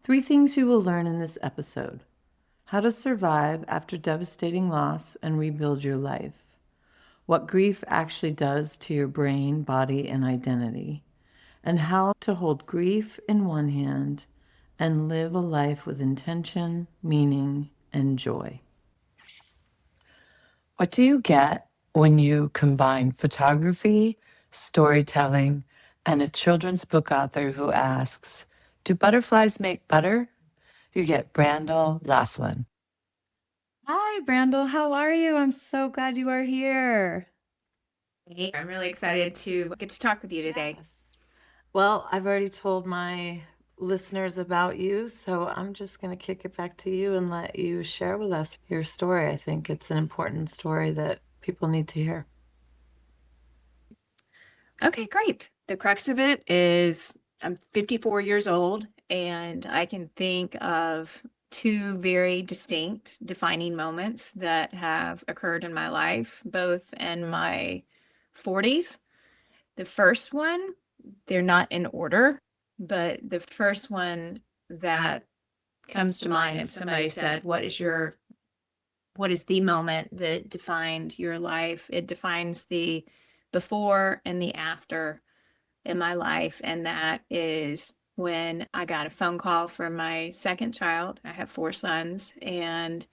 3 things you will learn in this episode: how to survive after devastating loss and rebuild your life, what grief actually does to your brain, body, and identity, and how to hold grief in one hand and live a life with intention, meaning, and joy. What do you get when you combine photography, storytelling, and a children's book author who asks, do butterflies make butter? You get Brandall Laughlin. Hi, Brandall. How are you? I'm so glad you are here. Hey, I'm really excited to get to talk with you today. Yes. Well, I've already told my listeners about you, so I'm just going to kick it back to you and let you share with us your story. I think it's an important story that people need to hear. Okay, great. The crux of it is I'm 54 years old, and I can think of two very distinct defining moments that have occurred in my life, both in my 40s. The first one, they're not in order, but the first one that comes to mind if somebody said, what is the moment that defined your life? It defines the before and the after in my life. And that is when I got a phone call from my second child. I have four sons, and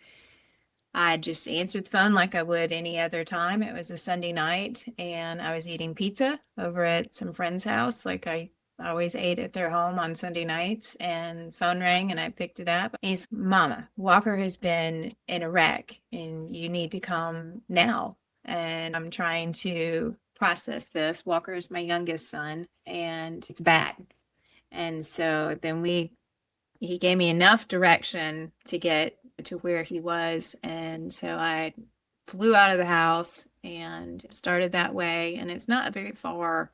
I just answered the phone like I would any other time. It was a Sunday night, and I was eating pizza over at some friend's house, like I always ate at their home on Sunday nights. And phone rang, and I picked it up. He's, Mama, Walker has been in a wreck, and you need to come now. And I'm trying to process this. Walker is my youngest son, and it's bad. And so then he gave me enough direction to get to where he was. And so I flew out of the house and started that way. And it's not very far.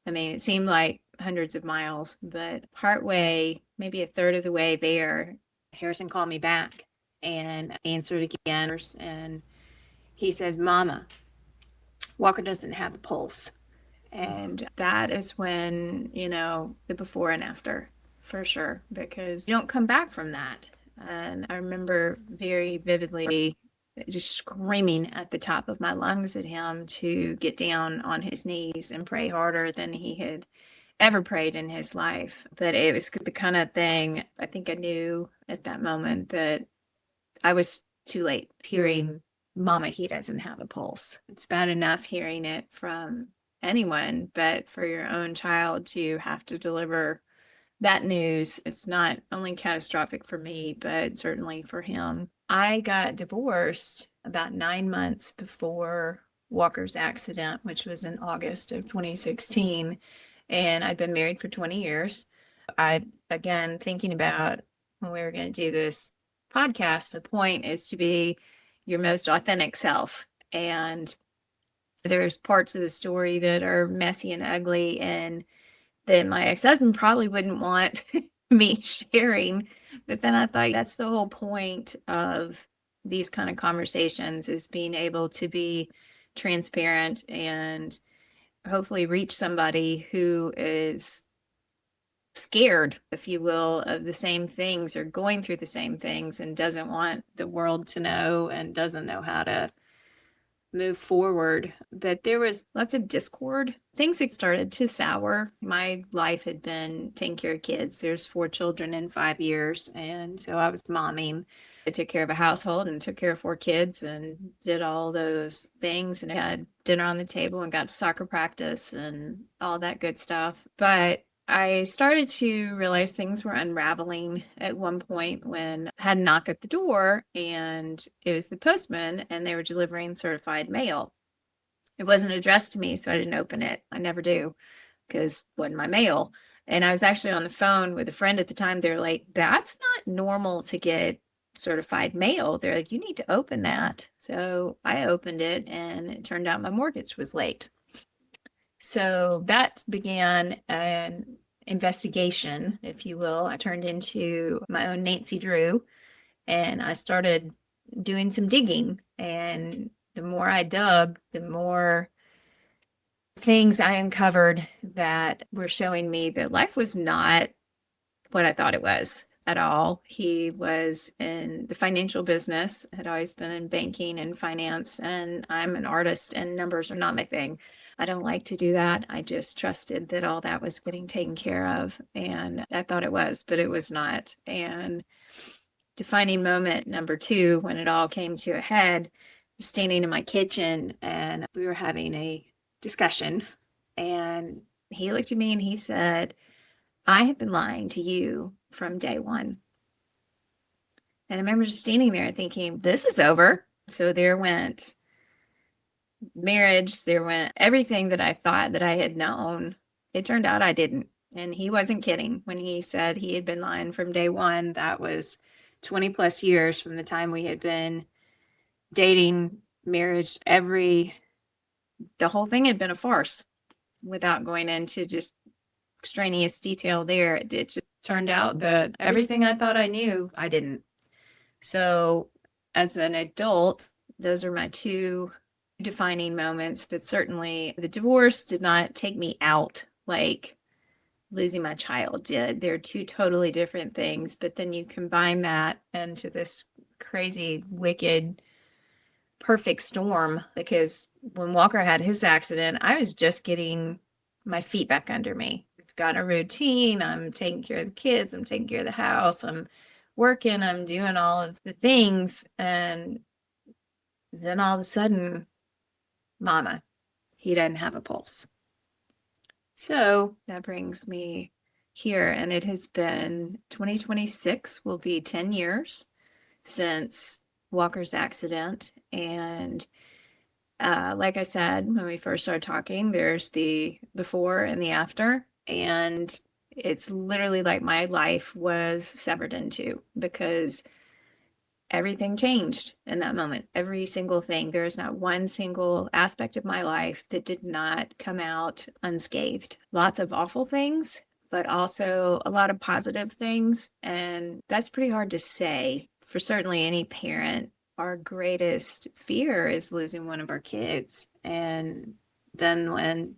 I mean, it seemed like hundreds of miles, but partway, maybe a third of the way there, Harrison called me back and I answered again. And he says, Mama, Walker doesn't have a pulse. And that is when, the before and after, for sure, because you don't come back from that. And I remember very vividly just screaming at the top of my lungs at him to get down on his knees and pray harder than he had ever prayed in his life. But it was the kind of thing I think I knew at that moment that I was too late hearing, Mama, he doesn't have a pulse. It's bad enough hearing it from anyone, but for your own child to have to deliver that news, it's not only catastrophic for me, but certainly for him. I got divorced about 9 months before Walker's accident, which was in August of 2016. And I'd been married for 20 years. Again, thinking about when we were going to do this podcast, the point is to be your most authentic self. And there's parts of the story that are messy and ugly, and that my ex-husband probably wouldn't want me sharing. But then I thought that's the whole point of these kind of conversations, is being able to be transparent and hopefully reach somebody who is scared, if you will, of the same things or going through the same things and doesn't want the world to know and doesn't know how to move forward. But there was lots of discord. Things had started to sour. My life had been taking care of kids. There's 4 children in 5 years. And so I was momming. I took care of a household and took care of 4 kids and did all those things and had dinner on the table and got to soccer practice and all that good stuff. But I started to realize things were unraveling at one point when I had a knock at the door, and it was the postman, and they were delivering certified mail. It wasn't addressed to me, so I didn't open it. I never do, because it wasn't my mail. And I was actually on the phone with a friend at the time. They're like, that's not normal to get certified mail. They're like, you need to open that. So I opened it, and it turned out my mortgage was late. So that began an investigation, if you will. I turned into my own Nancy Drew, and I started doing some digging. And the more I dug, the more things I uncovered that were showing me that life was not what I thought it was. at all. He was in the financial business, had always been in banking and finance, and I'm an artist and numbers are not my thing. I don't like to do that. I just trusted that all that was getting taken care of, and I thought it was, but it was not. And defining moment number two, when it all came to a head, standing in my kitchen and we were having a discussion, and he looked at me and he said, I have been lying to you from day one. And I remember just standing there thinking, this is over. So there went marriage, there went everything that I thought that I had known. It turned out I didn't. And he wasn't kidding when he said he had been lying from day one. That was 20 plus years from the time we had been dating, marriage, the whole thing had been a farce without going into just extraneous detail there. It just turned out that everything I thought I knew, I didn't. So as an adult, those are my two defining moments, but certainly the divorce did not take me out like losing my child did. They're two totally different things, but then you combine that into this crazy, wicked, perfect storm, because when Walker had his accident, I was just getting my feet back under me. I've got a routine. I'm taking care of the kids. I'm taking care of the house. I'm working. I'm doing all of the things. And then all of a sudden, mama, he doesn't have a pulse. So that brings me here. And it has been 2026 will be 10 years since Walker's accident. And like I said, when we first started talking, there's the before and the after. And it's literally like my life was severed in two, because everything changed in that moment. Every single thing. There is not one single aspect of my life that did not come out unscathed. Lots of awful things, but also a lot of positive things. And that's pretty hard to say for certainly any parent. Our greatest fear is losing one of our kids. And then when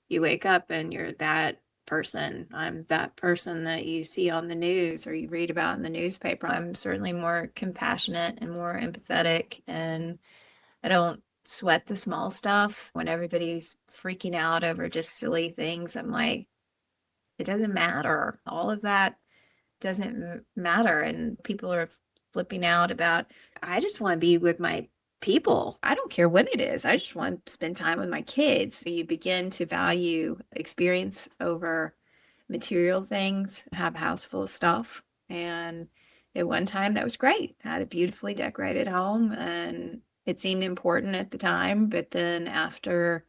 you wake up and you're that person, I'm that person that you see on the news or you read about in the newspaper, I'm certainly more compassionate and more empathetic, and I don't sweat the small stuff. When everybody's freaking out over just silly things, I'm like, it doesn't matter. All of that doesn't matter. And people are flipping out about, I just want to be with my people. I don't care what it is. I just want to spend time with my kids. So you begin to value experience over material things, have a house full of stuff. And at one time that was great. I had a beautifully decorated home and it seemed important at the time. But then after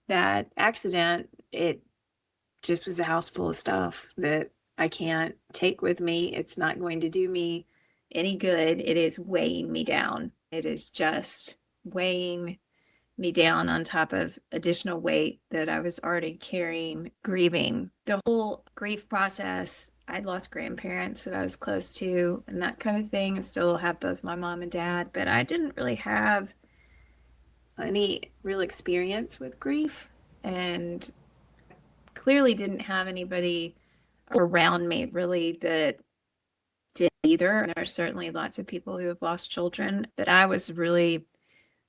that accident, it just was a house full of stuff that I can't take with me. It's not going to do me any good. It is weighing me down. It is just weighing me down on top of additional weight that I was already carrying, grieving. The whole grief process, I'd lost grandparents that I was close to and that kind of thing. I still have both my mom and dad, but I didn't really have any real experience with grief, and clearly didn't have anybody around me really that did either. And there's certainly lots of people who have lost children, but I was really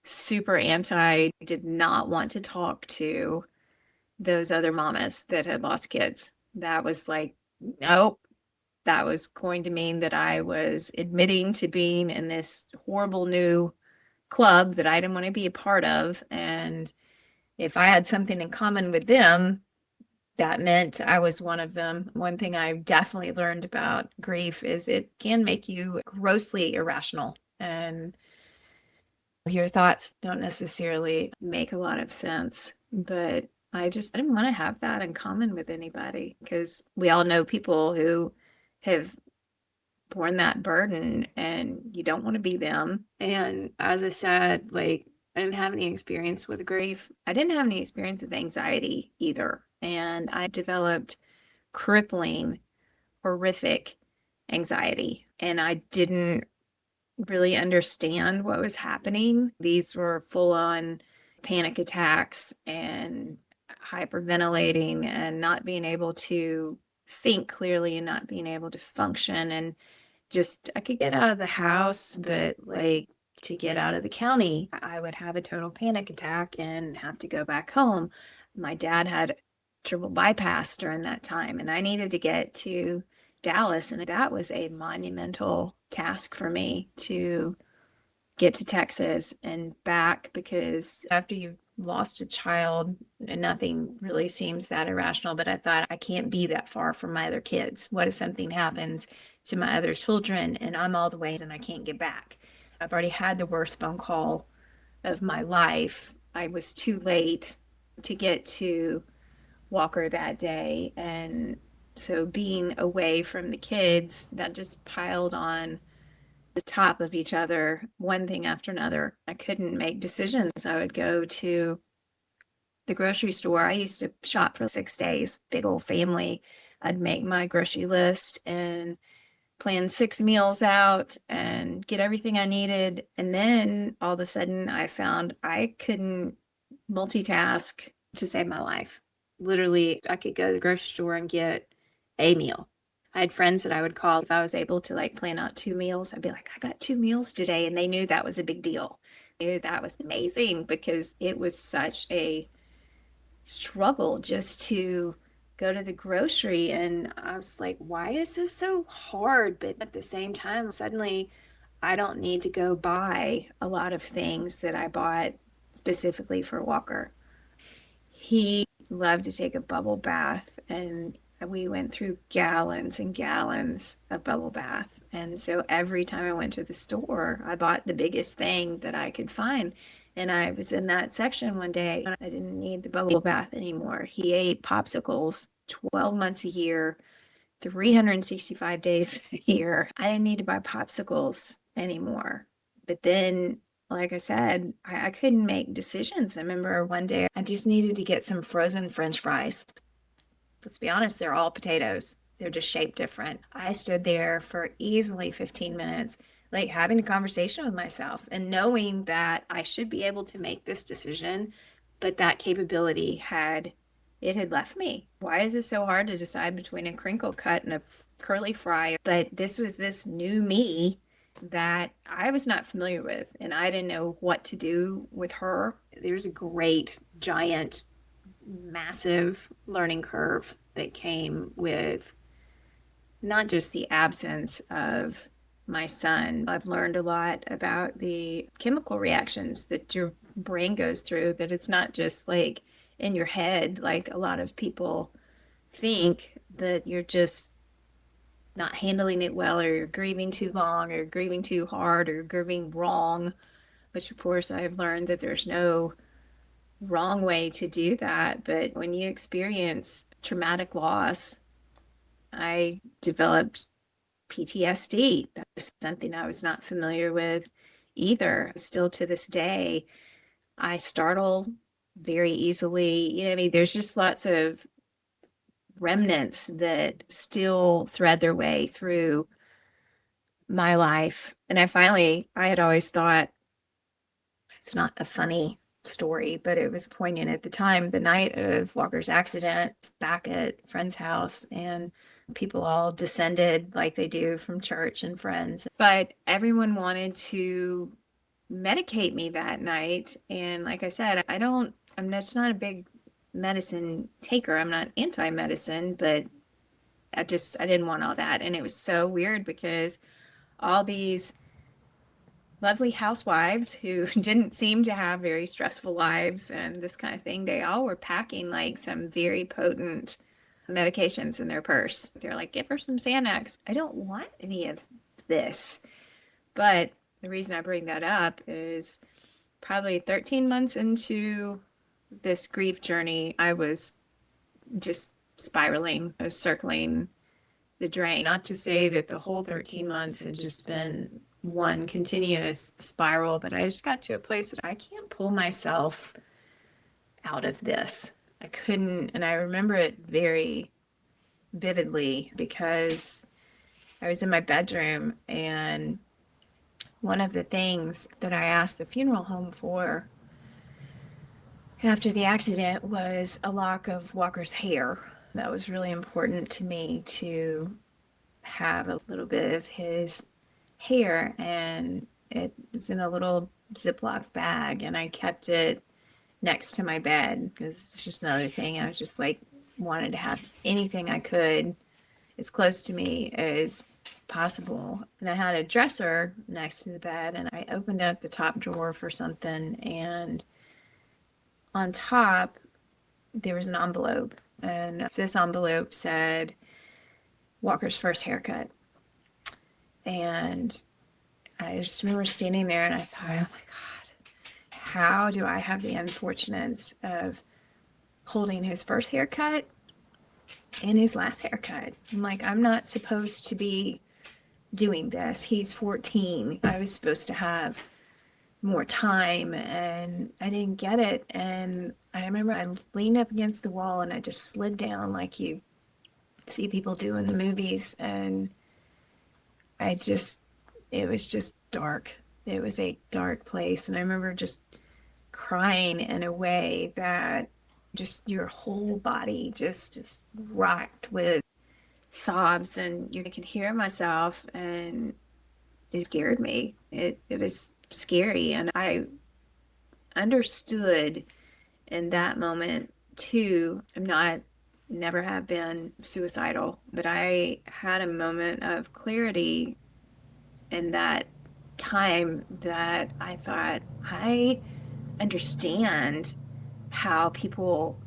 super did not want to talk to those other mamas that had lost kids. That was like, nope. That was going to mean that I was admitting to being in this horrible new club that I didn't want to be a part of. And if I had something in common with them, that meant I was one of them. One thing I definitely learned about grief is it can make you grossly irrational, and your thoughts don't necessarily make a lot of sense. But I didn't want to have that in common with anybody, because we all know people who have borne that burden and you don't want to be them. And as I said, like, I didn't have any experience with grief. I didn't have any experience with anxiety either. And I developed crippling, horrific anxiety. And I didn't really understand what was happening. These were full on panic attacks and hyperventilating and not being able to think clearly and not being able to function. And just, I could get out of the house, but like to get out of the county, I would have a total panic attack and have to go back home. My dad had triple bypass during that time, and I needed to get to Dallas, and that was a monumental task for me to get to Texas and back, because after you've lost a child, nothing really seems that irrational. But I thought, I can't be that far from my other kids. What if something happens to my other children and I'm all the way and I can't get back? I've already had the worst phone call of my life. I was too late to get to Walker that day. And so being away from the kids, that just piled on the top of each other, one thing after another. I couldn't make decisions. I would go to the grocery store. I used to shop for 6 days, big old family. I'd make my grocery list and plan 6 meals out and get everything I needed. And then all of a sudden I found I couldn't multitask to save my life. Literally, I could go to the grocery store and get a meal. I had friends that I would call if I was able to like plan out 2 meals. I'd be like, I got 2 meals today. And they knew that was a big deal. They knew that was amazing, because it was such a struggle just to go to the grocery. And I was like, why is this so hard? But at the same time, suddenly I don't need to go buy a lot of things that I bought specifically for Walker. He loved to take a bubble bath, and we went through gallons and gallons of bubble bath. And so every time I went to the store, I bought the biggest thing that I could find. And I was in that section one day, and I didn't need the bubble bath anymore. He ate popsicles 12 months a year, 365 days a year. I didn't need to buy popsicles anymore. But then, like I said, I couldn't make decisions. I remember one day I just needed to get some frozen French fries. Let's be honest, they're all potatoes. They're just shaped different. I stood there for easily 15 minutes, like having a conversation with myself and knowing that I should be able to make this decision, but that capability had left me. Why is it so hard to decide between a crinkle cut and a curly fry? But this was this new me that I was not familiar with, and I didn't know what to do with her. There's a great, giant, massive learning curve that came with not just the absence of my son. I've learned a lot about the chemical reactions that your brain goes through, that it's not just like in your head, like a lot of people think, that you're just not handling it well, or you're grieving too long, or grieving too hard, or grieving wrong, which of course I've learned that there's no wrong way to do that. But when you experience traumatic loss, I developed PTSD. That was something I was not familiar with either. Still to this day, I startle very easily. You know, I mean, there's just lots of remnants that still thread their way through my life. And I had always thought, it's not a funny story, but it was poignant at the time. The night of Walker's accident, back at a friend's house, and people all descended like they do from church and friends. But everyone wanted to medicate me that night. And like I said, I'm just not a big medicine taker. I'm not anti-medicine, but I didn't want all that. And it was so weird, because all these lovely housewives who didn't seem to have very stressful lives and this kind of thing, they all were packing like some very potent medications in their purse. They're like, give her some Xanax. I don't want any of this. But the reason I bring that up is probably 13 months into this grief journey, I was just spiraling. I was circling the drain. Not to say that the whole 13 months had just been one continuous spiral, but I just got to a place that I can't pull myself out of this. I couldn't, and I remember it very vividly, because I was in my bedroom, and one of the things that I asked the funeral home for after the accident was a lock of Walker's hair. That was really important to me to have a little bit of his hair, and it was in a little Ziploc bag, and I kept it next to my bed because it's just another thing. I was just like, wanted to have anything I could as close to me as possible. And I had a dresser next to the bed, and I opened up the top drawer for something, and on top there was an envelope, and this envelope said Walker's first haircut. And I just remember standing there and I thought, oh my God, how do I have the unfortunates of holding his first haircut and his last haircut? I'm like, I'm not supposed to be doing this. He's 14. I was supposed to have more time, and I didn't get it. And I remember I leaned up against the wall and I just slid down like you see people do in the movies. And it was just dark. It was a dark place. And I remember just crying in a way that just your whole body just rocked with sobs, and you could hear myself, and it scared me. It was scary, and I understood in that moment too. Never have been suicidal, but I had a moment of clarity in that time that I thought, I understand how people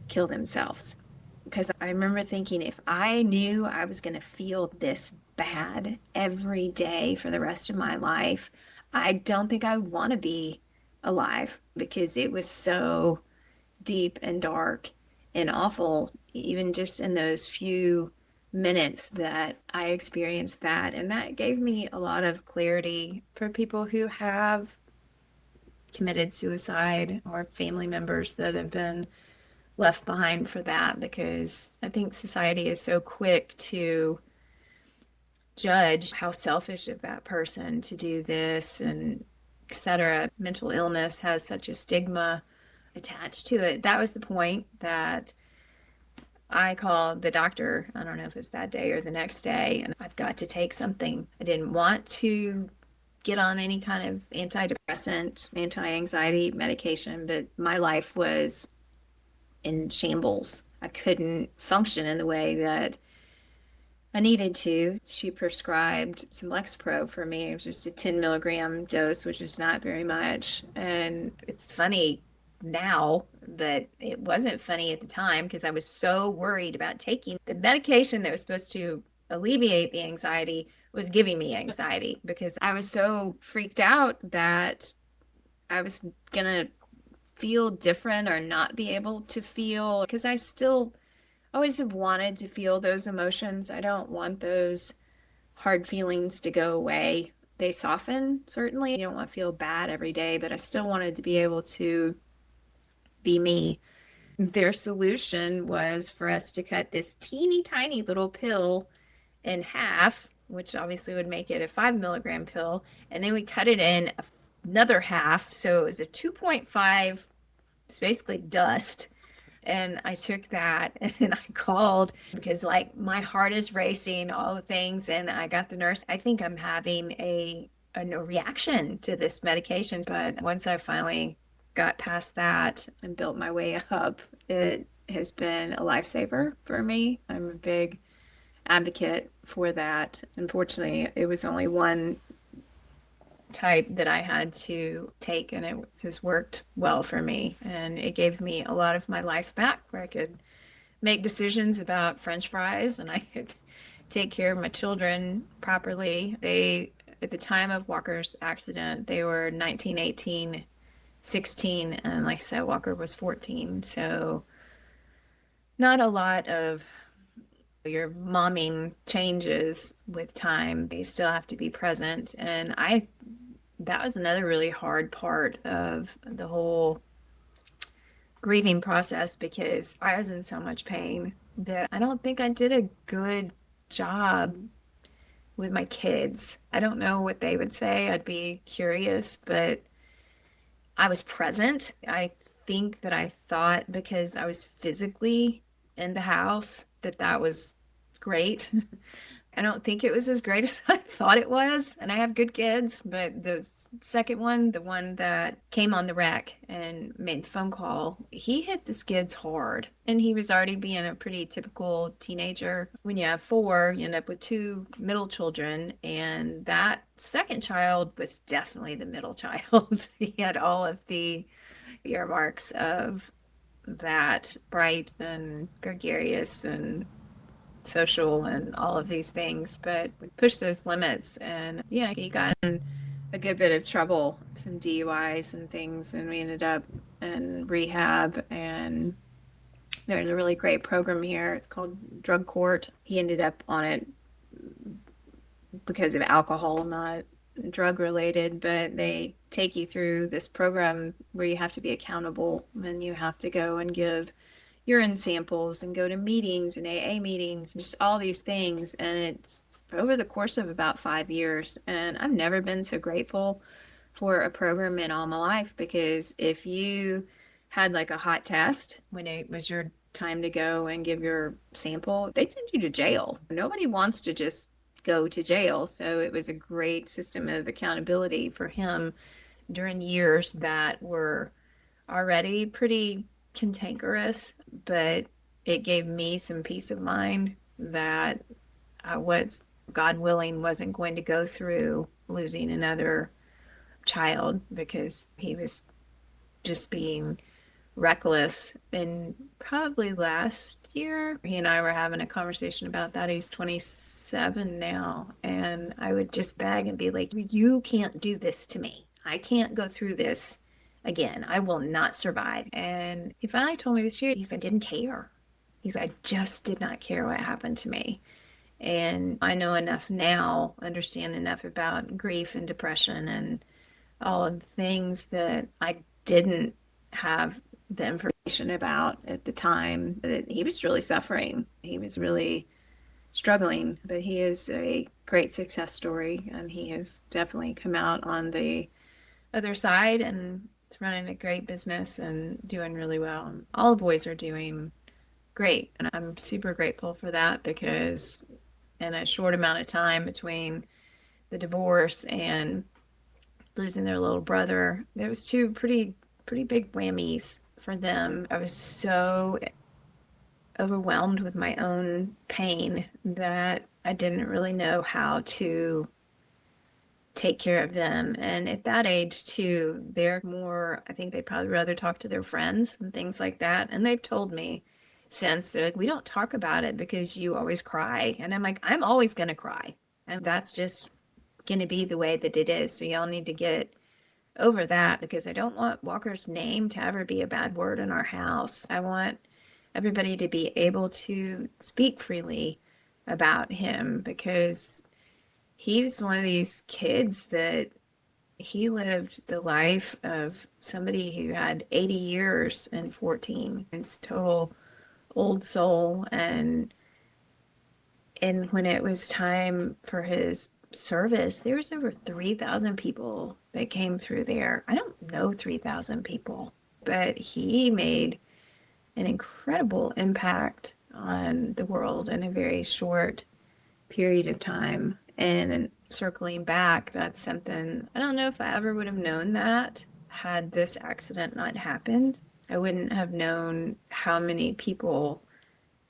kill themselves. Because I remember thinking, if I knew I was going to feel this bad every day for the rest of my life, I don't think I would want to be alive, because it was so deep and dark and awful, even just in those few minutes that I experienced that. And that gave me a lot of clarity for people who have committed suicide or family members that have been left behind for that, because I think society is so quick to judge how selfish of that person to do this, and etc. Mental illness has such a stigma attached to it. That was the point that I called the doctor. I don't know if it's that day or the next day, and I've got to take something. I didn't want to get on any kind of antidepressant, anti-anxiety medication, but my life was in shambles. I couldn't function in the way that I needed to. She prescribed some Lexapro for me. It was just a 10 milligram dose, which is not very much. And it's funny now, but it wasn't funny at the time, because I was so worried about taking the medication that was supposed to alleviate the anxiety was giving me anxiety, because I was so freaked out that I was gonna feel different or not be able to feel, because I still always have wanted to feel those emotions. I don't want those hard feelings to go away. They soften, certainly. You don't want to feel bad every day, but I still wanted to be able to be me. Their solution was for us to cut this teeny tiny little pill in half, which obviously would make it a 5 milligram pill, and then we cut it in another half, so it was a 2.5. It's basically dust. And I took that and I called, because like my heart is racing, all the things, and I got the nurse. I think I'm having a reaction to this medication. But once I finally got past that and built my way up, it has been a lifesaver for me. I'm a big advocate for that. Unfortunately, it was only one type that I had to take, and it has worked well for me, and it gave me a lot of my life back, where I could make decisions about French fries, and I could take care of my children properly. They, at the time of Walker's accident, they were 19, 18, 16, and like I said, Walker was 14, so not a lot of your momming changes with time. You still have to be present, and that was another really hard part of the whole grieving process, because I was in so much pain that I don't think I did a good job with my kids. I don't know what they would say. I'd be curious, but I was present. I think that I thought, because I was physically in the house, that was great. I don't think it was as great as I thought it was. And I have good kids, but the second one, the one that came on the wreck and made the phone call, he hit the skids hard. And he was already being a pretty typical teenager. When you have four, you end up with two middle children. And that second child was definitely the middle child. He had all of the earmarks of that, bright and gregarious and social and all of these things, but we pushed those limits. And yeah, he got in a good bit of trouble, some DUIs and things, and we ended up in rehab. And there's a really great program here. It's called Drug Court. He ended up on it because of alcohol, not drug related, but they take you through this program where you have to be accountable, and you have to go and give urine samples and go to meetings and AA meetings and just all these things. And it's over the course of about 5 years. And I've never been so grateful for a program in all my life, because if you had like a hot test when it was your time to go and give your sample, they'd send you to jail. Nobody wants to just go to jail. So it was a great system of accountability for him during years that were already pretty cantankerous, but it gave me some peace of mind that I was, God willing, wasn't going to go through losing another child, because he was just being reckless. And probably last year, he and I were having a conversation about that. He's 27 now, and I would just beg and be like, you can't do this to me. I can't go through this again. I will not survive. And he finally told me this year, he said, I didn't care. He's, I just did not care what happened to me. And I know enough now, understand enough about grief and depression and all of the things that I didn't have the information about at the time, that he was really suffering. He was really struggling, but he is a great success story, and he has definitely come out on the other side, and it's running a great business and doing really well. And all the boys are doing great, and I'm super grateful for that, because in a short amount of time between the divorce and losing their little brother, there was two pretty big whammies for them. I was so overwhelmed with my own pain that I didn't really know how to take care of them. And at that age too, they're more, I think they'd probably rather talk to their friends and things like that. And they've told me since, they're like, we don't talk about it because you always cry. And I'm like, I'm always going to cry. And that's just going to be the way that it is. So y'all need to get over that, because I don't want Walker's name to ever be a bad word in our house. I want everybody to be able to speak freely about him, because he was one of these kids that he lived the life of somebody who had 80 years in 14. It's total old soul. And when it was time for his service, there was over 3,000 people that came through there. I don't know 3,000 people, but he made an incredible impact on the world in a very short period of time. And circling back, that's something, I don't know if I ever would have known that had this accident not happened. I wouldn't have known how many people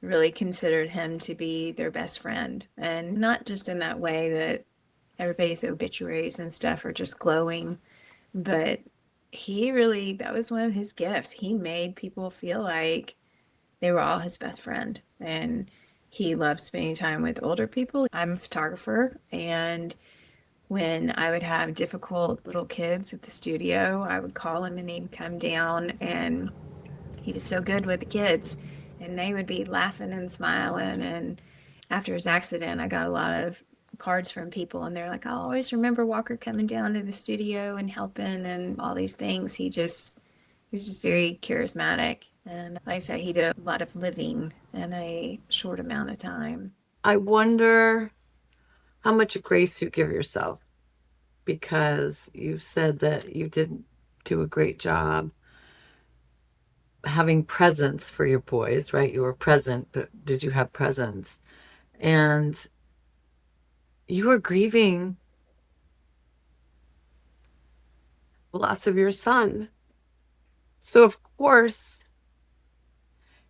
really considered him to be their best friend. And not just in that way that everybody's obituaries and stuff are just glowing, but he really, that was one of his gifts. He made people feel like they were all his best friend. And he loved spending time with older people. I'm a photographer, and when I would have difficult little kids at the studio, I would call him and he'd come down, and he was so good with the kids, and they would be laughing and smiling. And after his accident, I got a lot of cards from people, and they're like, I'll always remember Walker coming down to the studio and helping and all these things. He was just very charismatic. And like I said, he did a lot of living in a short amount of time. I wonder how much grace you give yourself, because you've said that you didn't do a great job having presence for your boys, right? You were present, but did you have presence? And you were grieving the loss of your son. So of course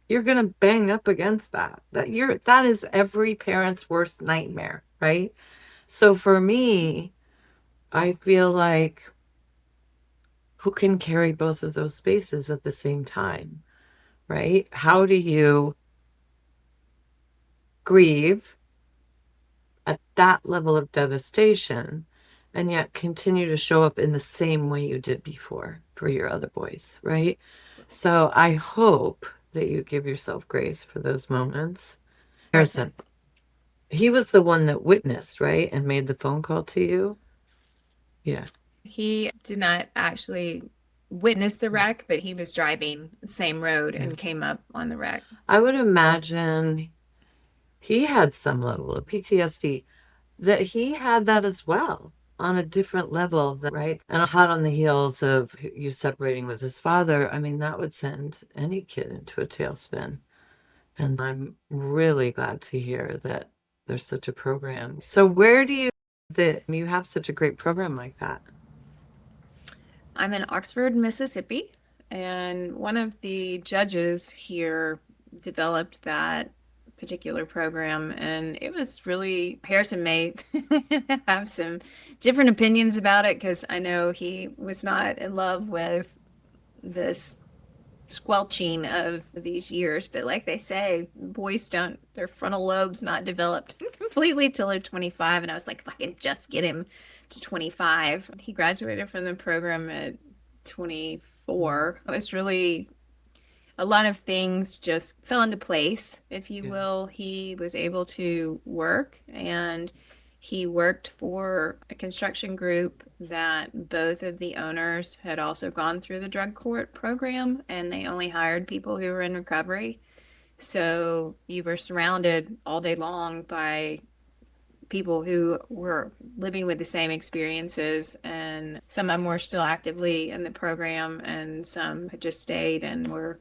you're going to bang up against that. That is every parent's worst nightmare, right? So for me, I feel like who can carry both of those spaces at the same time, right? How do you grieve at that level of devastation and yet continue to show up in the same way you did before for your other boys, right? So I hope that you give yourself grace for those moments. Harrison, he was the one that witnessed, right? And made the phone call to you. Yeah. He did not actually witness the wreck, but he was driving the same road and came up on the wreck. I would imagine he had some level of PTSD, that he had that as well on a different level, right? And hot on the heels of you separating with his father, I mean, that would send any kid into a tailspin. And I'm really glad to hear that there's such a program. So where do you that you have such a great program like that? I'm in Oxford, Mississippi, and one of the judges here developed that particular program, and it was really, Harrison may have some different opinions about it because I know he was not in love with this squelching of these years, but like they say, boys don't, their frontal lobe's not developed completely till they're 25. And I was like, if I can just get him to 25. He graduated from the program at 24. It was really a lot of things just fell into place, if you will. He was able to work, and he worked for a construction group that both of the owners had also gone through the drug court program, and they only hired people who were in recovery. So you were surrounded all day long by people who were living with the same experiences, and some of them were still actively in the program and some had just stayed and were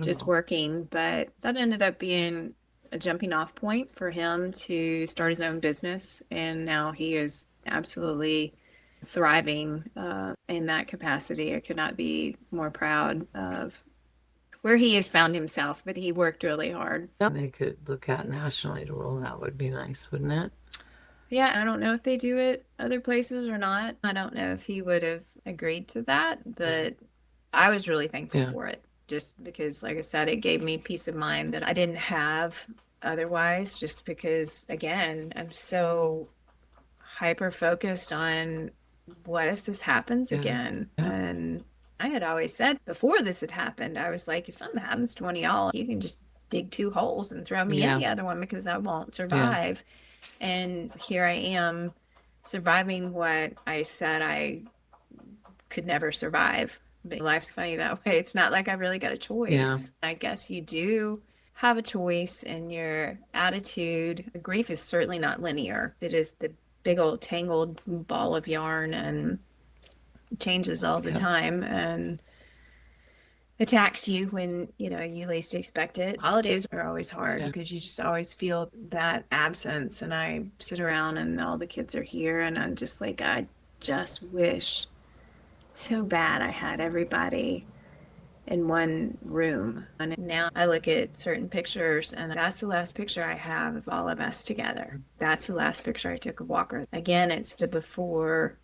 just working. But that ended up being a jumping off point for him to start his own business, and now he is absolutely thriving in that capacity. I could not be more proud of where he has found himself, but he worked really hard. They could look at nationally to roll out would be nice, wouldn't it? Yeah, I don't know if they do it other places or not. I don't know if he would have agreed to that, but I was really thankful for it, just because, like I said, it gave me peace of mind that I didn't have otherwise, just because, again, I'm so hyper focused on what if this happens again. And I had always said before this had happened, I was like, if something happens to one of y'all, you can just dig 2 holes and throw me in the other one because I won't survive. And here I am surviving what I said I could never survive. But life's funny that way. It's not like I've really got a choice. I guess you do have a choice in your attitude. Grief is certainly not linear. It is the big old tangled ball of yarn and changes all the time and attacks you when you least expect it. Holidays are always hard because you just always feel that absence. And I sit around and all the kids are here and I'm just like, I just wish so bad I had everybody in one room. And now I look at certain pictures and that's the last picture I have of all of us together. That's the last picture I took of Walker. Again, it's the before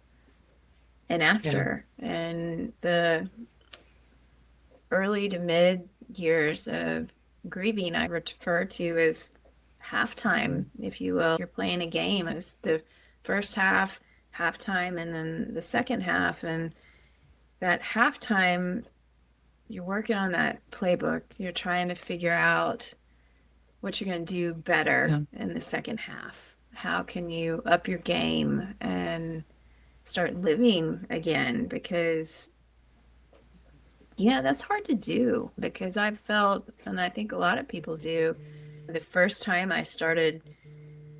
and after. And the early to mid years of grieving I refer to as halftime, if you will. You're playing a game. It was the first half, halftime, and then the second half. And that halftime, you're working on that playbook. You're trying to figure out what you're going to do better in the second half. How can you up your game and start living again? Because that's hard to do, because I've felt, and I think a lot of people do, the first time I started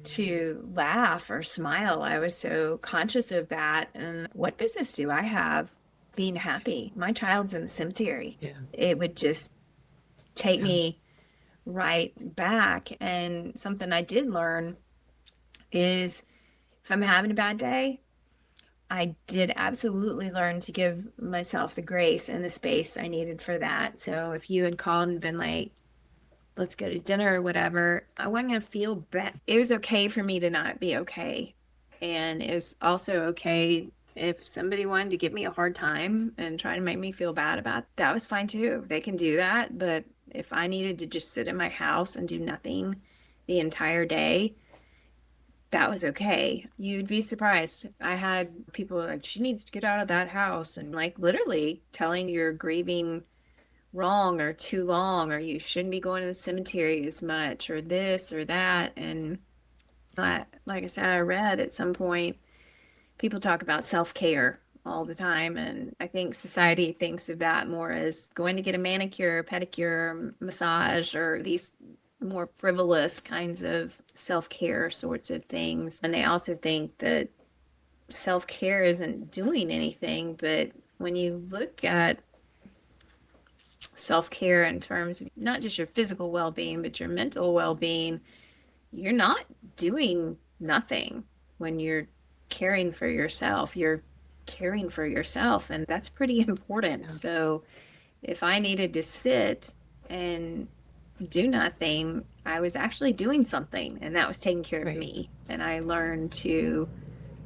to laugh or smile, I was so conscious of that. And what business do I have being happy? My child's in the cemetery. It would just take me right back. And something I did learn is if I'm having a bad day, I did absolutely learn to give myself the grace and the space I needed for that. So if you had called and been like, let's go to dinner or whatever, I wasn't going to feel bad. It was okay for me to not be okay. And it was also okay if somebody wanted to give me a hard time and try to make me feel bad about it, that was fine too. They can do that. But if I needed to just sit in my house and do nothing the entire day, that was okay. You'd be surprised. I had people like, she needs to get out of that house, and like literally telling you're grieving wrong or too long, or you shouldn't be going to the cemetery as much, or this or that. And like I said, I read at some point people talk about self-care all the time, and I think society thinks of that more as going to get a manicure, pedicure, massage, or these more frivolous kinds of self-care sorts of things. And they also think that self-care isn't doing anything, but when you look at self-care in terms of not just your physical well-being, but your mental well-being, you're not doing nothing when you're caring for yourself. You're caring for yourself, and that's pretty important. Yeah. So if I needed to sit and do nothing, I was actually doing something, and that was taking care of me. And I learned to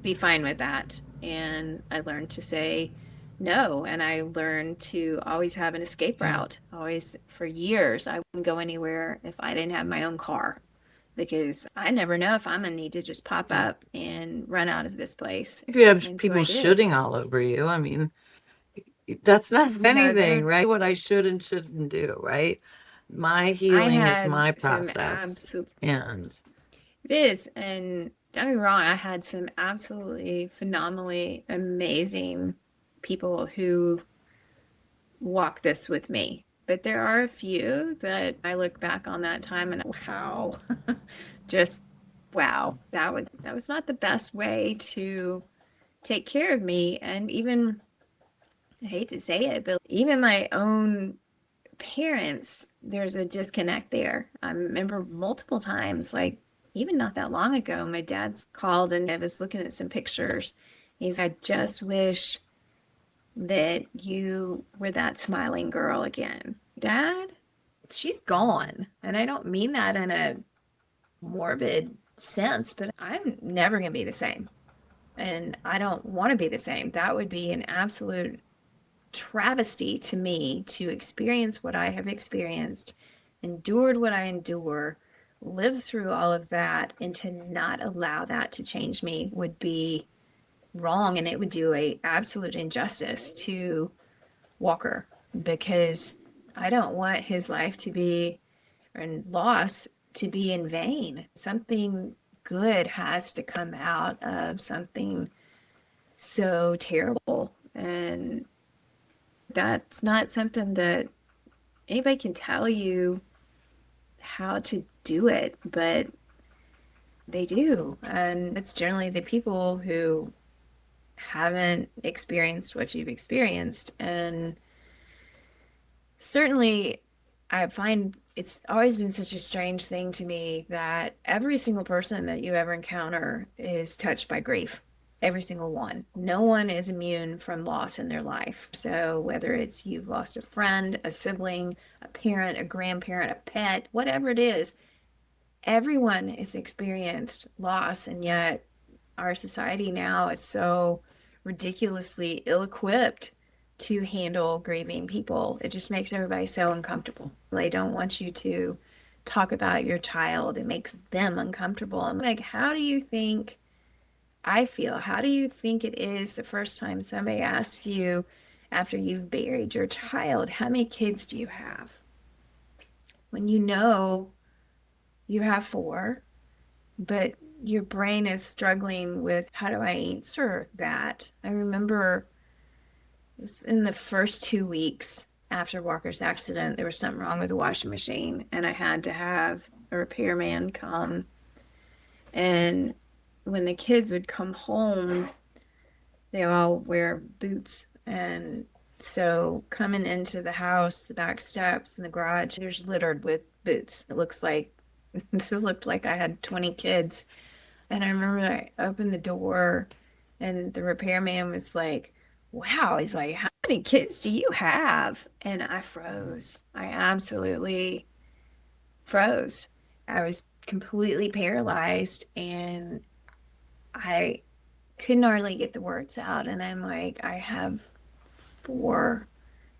be fine with that. And I learned to say no. And I learned to always have an escape route. Always, for years, I wouldn't go anywhere if I didn't have my own car, because I never know if I'm going to need to just pop up and run out of this place. If you have people shooting all over you, I mean, that's not anything, right? What I should and shouldn't do, right? My healing is my process. And it is. And don't get me wrong, I had some absolutely phenomenally amazing people who walk this with me. But there are a few that I look back on that time and wow, just wow, that was not the best way to take care of me. And even, I hate to say it, but even my own parents, there's a disconnect there. I remember multiple times, like even not that long ago, my dad's called and I was looking at some pictures. He's, I just wish that you were that smiling girl again. Dad, she's gone. And I don't mean that in a morbid sense, but I'm never going to be the same. And I don't want to be the same. That would be an absolute travesty to me to experience what I have experienced, endured what I endure, lived through all of that, and to not allow that to change me would be wrong, and it would do a absolute injustice to Walker, because I don't want his life to be, and loss to be, in vain. Something good has to come out of something so terrible, and that's not something that anybody can tell you how to do it, but they do. And it's generally the people who haven't experienced what you've experienced. And certainly I find it's always been such a strange thing to me that every single person that you ever encounter is touched by grief. Every single one. No one is immune from loss in their life. So whether it's you've lost a friend, a sibling, a parent, a grandparent, a pet, whatever it is, everyone has experienced loss. And yet our society now is so ridiculously ill-equipped to handle grieving people. It just makes everybody so uncomfortable. They don't want you to talk about your child. It makes them uncomfortable. I'm like, how do you think I feel? How do you think it is the first time somebody asks you after you've buried your child, how many kids do you have? When you know you have 4, but your brain is struggling with, how do I answer that? I remember it was in the first 2 weeks after Walker's accident, there was something wrong with the washing machine, and I had to have a repairman come. And when the kids would come home, they all wear boots, and So coming into the house, the back steps and the garage, there's littered with boots. It looks like this looked like I had 20 kids. And I remember I opened the door and the repairman was like, wow, he's like, how many kids do you have? And I froze. I absolutely froze. I was completely paralyzed and I couldn't hardly get the words out. And I'm like, I have four.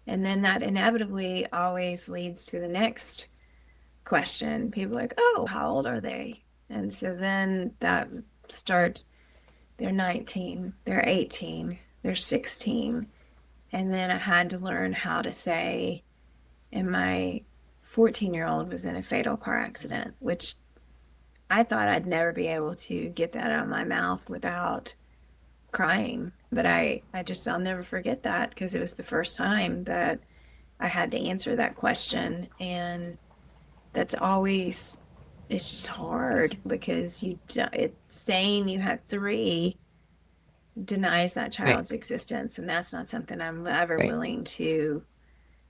And then that inevitably always leads to the next question. People are like, oh, how old are they? And so then that starts, they're 19, they're 18, they're 16. And then I had to learn how to say, and my 14-year-old was in a fatal car accident, which I thought I'd never be able to get that out of my mouth without crying. But I'll never forget that because it was the first time that I had to answer that question. And that's always, it's just hard because saying you had three denies that child's existence. And that's not something I'm ever willing to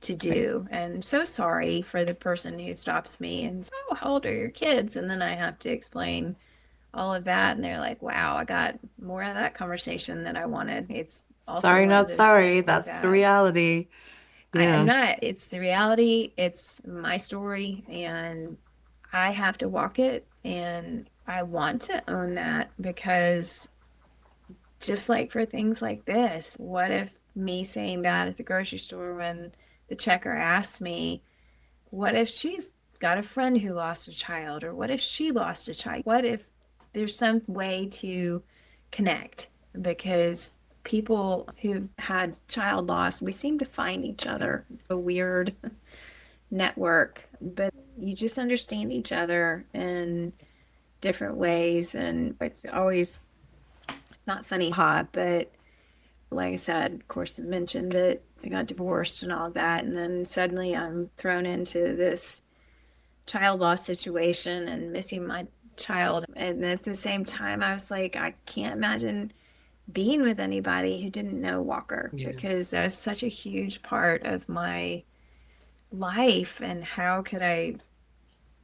do. And I'm so sorry for the person who stops me and says, oh, how old are your kids? And then I have to explain all of that. And they're like, wow, I got more of that conversation than I wanted. It's also Sorry, one of not those sorry. things That's the that reality. I'm Yeah. not, it's the reality. It's my story and I have to walk it. And I want to own that because just like for things like this, what if me saying that at the grocery store when the checker asks me, what if she's got a friend who lost a child? Or what if she lost a child? What if there's some way to connect? Because people who've had child loss, we seem to find each other. It's a weird network, but you just understand each other in different ways. And it's always not funny, hot, but like I said, of course, I mentioned that I got divorced and all that. And then suddenly I'm thrown into this child loss situation and missing my child. And at the same time, I was like, I can't imagine being with anybody who didn't know Walker because that was such a huge part of my life. And how could I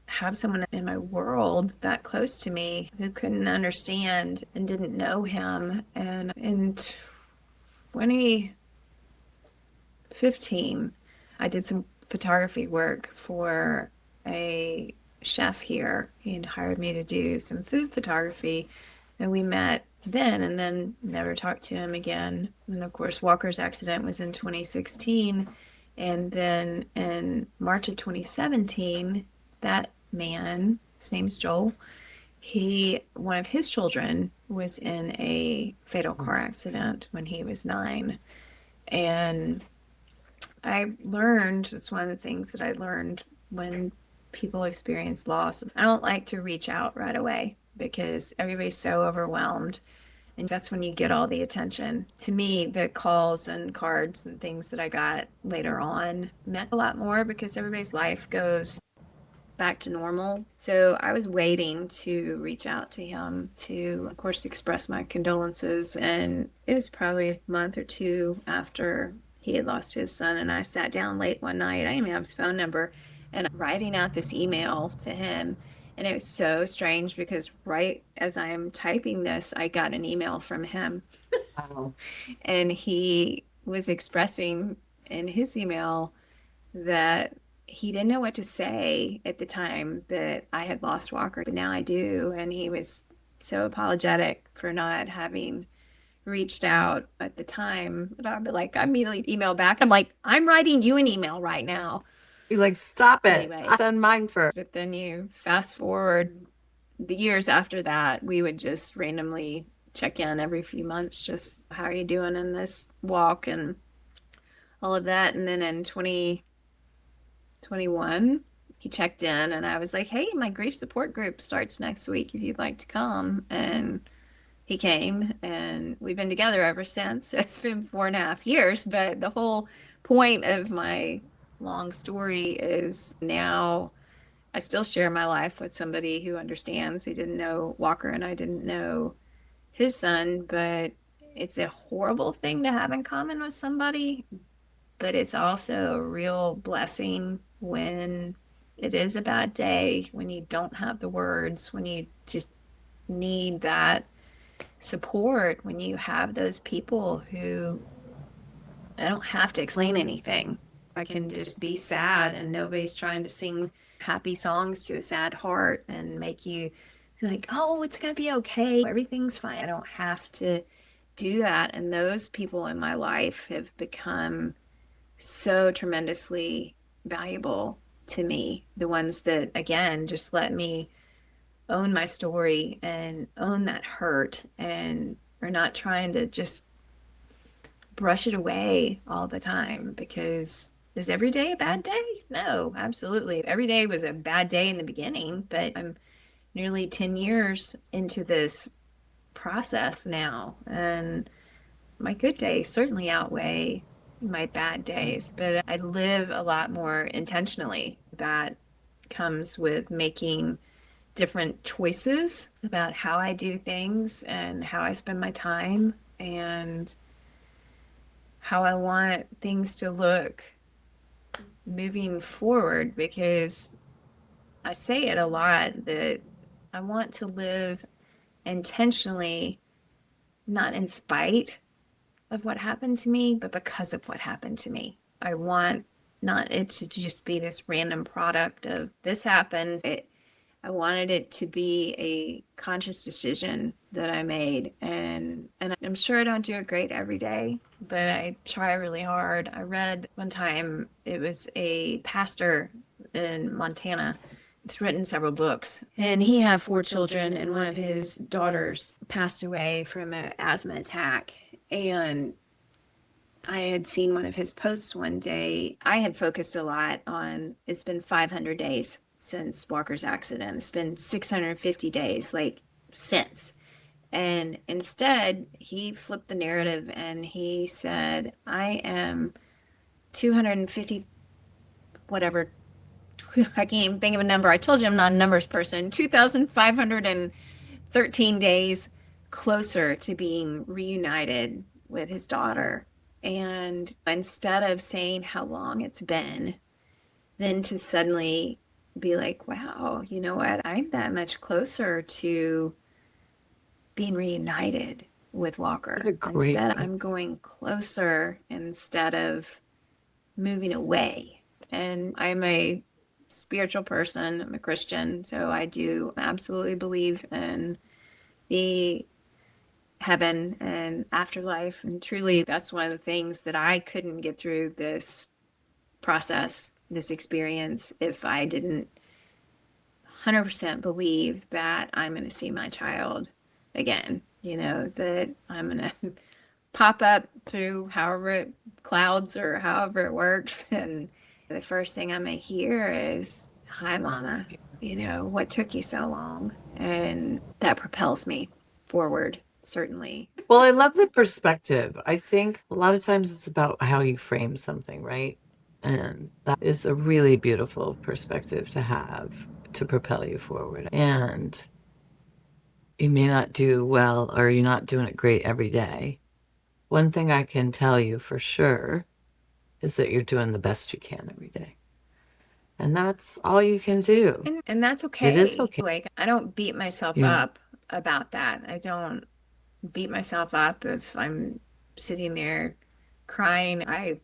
have someone in my world that close to me who couldn't understand and didn't know him? And in 2015, I did some photography work for a chef here. He had hired me to do some food photography, and we met then and then never talked to him again. And of course, Walker's accident was in 2016. And then in March of 2017, that man, his name's Joel, one of his children was in a fatal car accident when he was 9. And I learned, it's one of the things that I learned when people experience loss. I don't like to reach out right away because everybody's so overwhelmed. And that's when you get all the attention. To me, the calls and cards and things that I got later on meant a lot more because everybody's life goes back to normal. So I was waiting to reach out to him to, of course, express my condolences. And it was probably a month or two after he had lost his son. And I sat down late one night. I didn't even have his phone number. And I'm writing out this email to him. And it was so strange because right as I'm typing this, I got an email from him. Wow. And he was expressing in his email that he didn't know what to say at the time that I had lost Walker, but now I do. And he was so apologetic for not having reached out at the time. But I'd be like, I immediately email back. I'm like, I'm writing you an email right now. You're like, stop it. Anyway. I've done mine first. But then you fast forward the years after that, we would just randomly check in every few months, just how are you doing in this walk and all of that. And then in 2021, he checked in and I was like, hey, my grief support group starts next week if you'd like to come. And he came and we've been together ever since. It's been 4.5 years, but the whole point of my long story is now I still share my life with somebody who understands. He didn't know Walker and I didn't know his son, but it's a horrible thing to have in common with somebody. but it's also a real blessing when it is a bad day, when you don't have the words, when you just need that support, when you have those people who I don't have to explain anything. I can just be sad and nobody's trying to sing happy songs to a sad heart and make you feel like, oh, it's going to be okay. Everything's fine. I don't have to do that. And those people in my life have become so tremendously valuable to me. The ones that, again, just let me own my story and own that hurt and are not trying to just brush it away all the time. Because is every day a bad day? No, absolutely. Every day was a bad day in the beginning, but I'm nearly 10 years into this process now, and my good days certainly outweigh my bad days, but I live a lot more intentionally. That comes with making different choices about how I do things and how I spend my time and how I want things to look moving forward, because I say it a lot that I want to live intentionally, not in spite of what happened to me, but because of what happened to me. I want not it to just be this random product of this happened. I wanted it to be a conscious decision that I made. And I'm sure I don't do it great every day, but I try really hard. I read one time, it was a pastor in Montana. He's written several books, and he had 4 children, and one of his daughters passed away from an asthma attack. And I had seen one of his posts one day. I had focused a lot on, it's been 500 days since Walker's accident. It's been 650 days, like, since. And instead, he flipped the narrative and he said, I am 250, whatever, I can't even think of a number. I told you I'm not a numbers person. 2,513 days closer to being reunited with his daughter. And instead of saying how long it's been, then to suddenly be like, wow, you know what? I'm that much closer to being reunited with Walker. Instead, I'm going closer instead of moving away. And I'm a spiritual person. I'm a Christian, so I do absolutely believe in the heaven and afterlife. And truly, that's one of the things that I couldn't get through this process, this experience, if I didn't 100% believe that I'm going to see my child again. You know, that I'm going to pop up through however clouds or however it works. And the first thing I may hear is, hi, Mama. You know, what took you so long? And that propels me forward, certainly. Well, I love the perspective. I think a lot of times it's about how you frame something, right? And that is a really beautiful perspective to have to propel you forward. And you may not do well, or you're not doing it great every day. One thing I can tell you for sure is that you're doing the best you can every day. And that's all you can do. And that's okay. It is okay. Like, I don't beat myself up about that. I don't beat myself up if I'm sitting there crying. I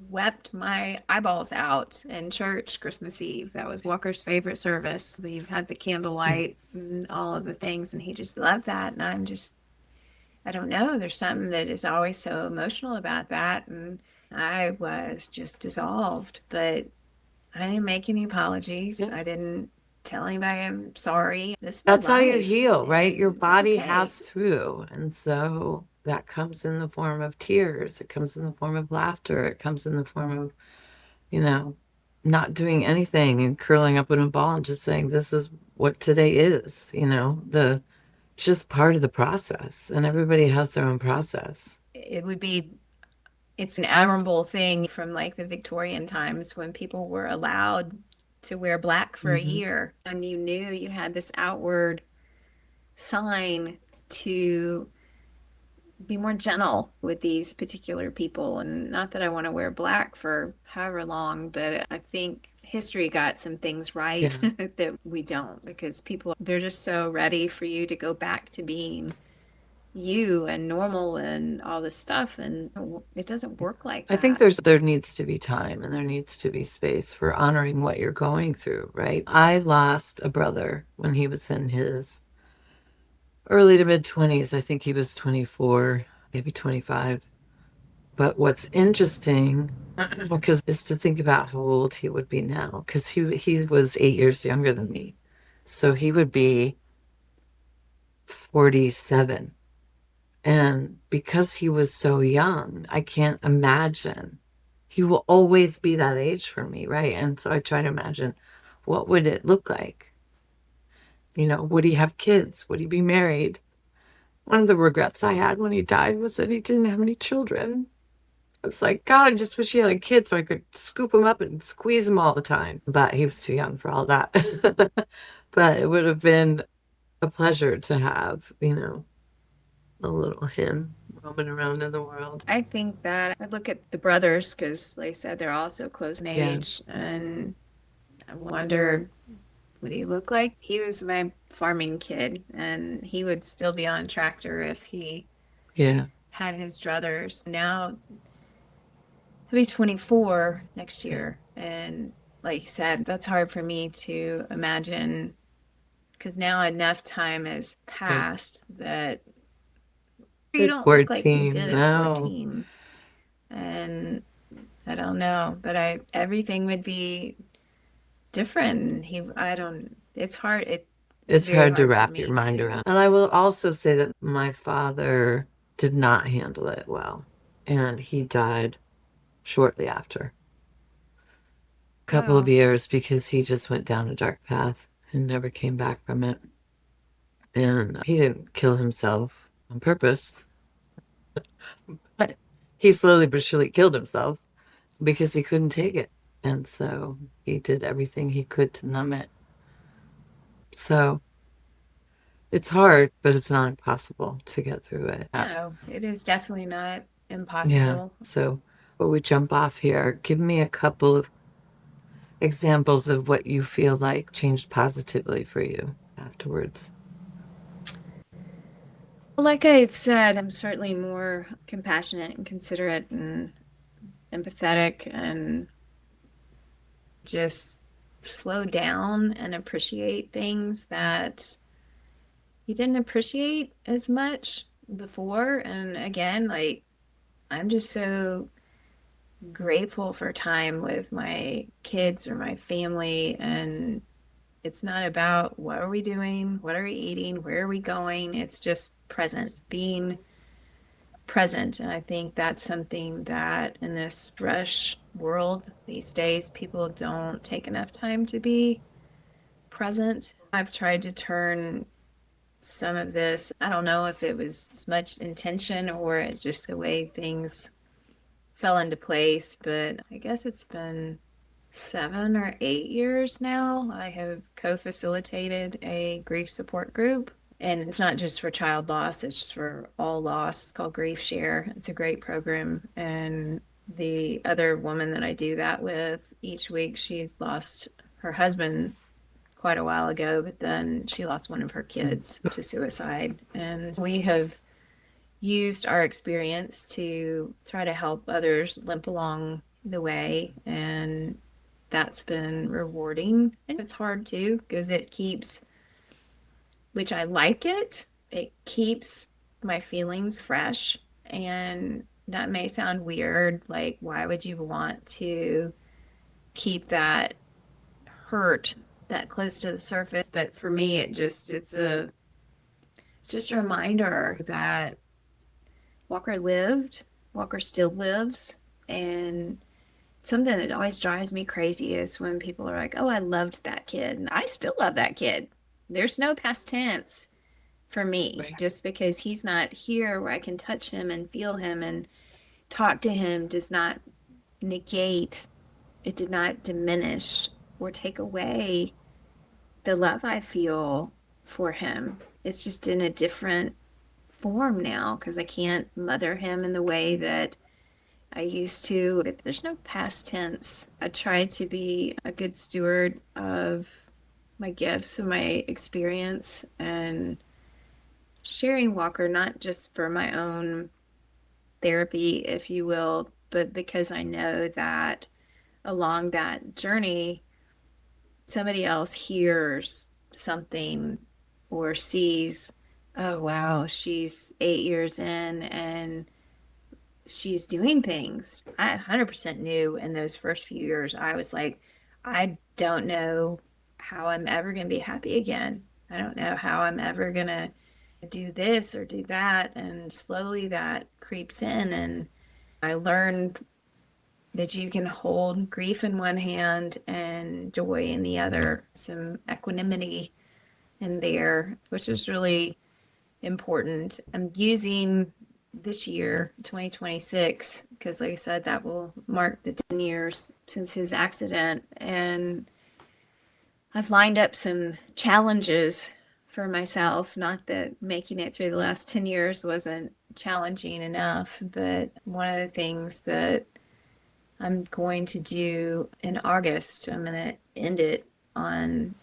wept my eyeballs out in church Christmas Eve. That was Walker's favorite service. We had the candlelight and all of the things, and he just loved that. And I don't know, there's something that is always so emotional about that. And I was just dissolved, but I didn't make any apologies. I didn't tell anybody I'm sorry. That's how you heal, right? Your body has through. And so that comes in the form of tears. It comes in the form of laughter. It comes in the form of, you know, not doing anything and curling up in a ball and just saying, this is what today is, you know, it's just part of the process, and everybody has their own process. It's an admirable thing from like the Victorian times when people were allowed to wear black for a year, and you knew you had this outward sign to be more gentle with these particular people. And not that I want to wear black for however long, but I think history got some things right that we don't, because people, they're just so ready for you to go back to being you and normal and all this stuff, and it doesn't work like that. I think there needs to be time and there needs to be space for honoring what you're going through, right? I lost a brother when he was in his early to mid 20s. I think he was 24, maybe 25. But what's interesting, because is to think about how old he would be now, because he was 8 years younger than me, so he would be 47. And because he was so young, I can't imagine. He will always be that age for me, right? And so I try to imagine, what would it look like? You know, would he have kids? Would he be married? One of the regrets I had when he died was that he didn't have any children. I was like, God, I just wish he had a kid so I could scoop him up and squeeze him all the time. But he was too young for all that. But it would have been a pleasure to have, you know, a little him roaming around in the world. I think that I look at the brothers, because like I said, they're all so close in age, and I wonder, would he look like? He was my farming kid, and he would still be on tractor if he had his druthers. Now he'll be 24 next year, and like you said, that's hard for me to imagine, because now enough time has passed that you don't look like you did at 14. And I don't know, but everything would be different. It's hard. It's hard to wrap your mind around. And I will also say that my father did not handle it well, and he died shortly after. A couple of years, because he just went down a dark path and never came back from it. And he didn't kill himself on purpose, but he slowly but surely killed himself because he couldn't take it. And so he did everything he could to numb it. So it's hard, but it's not impossible to get through it. No, it is definitely not impossible. Yeah. So before we jump off here, give me a couple of examples of what you feel like changed positively for you afterwards. Like I've said, I'm certainly more compassionate and considerate and empathetic, and just slow down and appreciate things that you didn't appreciate as much before. And again, like, I'm just so grateful for time with my kids or my family, and it's not about what are we doing, what are we eating, where are we going. It's just present, being present. And I think that's something that in this rush world these days, people don't take enough time to be present. I've tried to turn some of this, I don't know if it was as much intention or just the way things fell into place, but I guess it's been 7 or 8 years now. I have co-facilitated a grief support group, and it's not just for child loss, it's for all loss. It's called Grief Share. It's a great program. And the other woman that I do that with each week, she's lost her husband quite a while ago, but then she lost one of her kids to suicide. And we have used our experience to try to help others limp along the way, and that's been rewarding. And it's hard too, because it keeps, which I like it keeps my feelings fresh. And that may sound weird, like, why would you want to keep that hurt that close to the surface? But for me, it's just a reminder that Walker lived, Walker still lives. And something that always drives me crazy is when people are like, oh, I loved that kid. And I still love that kid. There's no past tense for me. Right. Just because he's not here where I can touch him and feel him and talk to him does not negate, it did not diminish or take away the love I feel for him. It's just in a different form now because I can't mother him in the way that I used to. There's no past tense. I try to be a good steward of my gifts and my experience and sharing Walker, not just for my own therapy, if you will, but because I know that along that journey, somebody else hears something or sees, oh, wow, she's 8 years in and she's doing things. I 100% knew in those first few years, I was like, I don't know how I'm ever going to be happy again. I don't know how I'm ever going to do this or do that. And slowly that creeps in. And I learned that you can hold grief in one hand and joy in the other, some equanimity in there, which is really important. I'm using this year, 2026, because like I said, that will mark the 10 years since his accident. And I've lined up some challenges for myself. Not that making it through the last 10 years wasn't challenging enough, but one of the things that I'm going to do in August, I'm going to end it on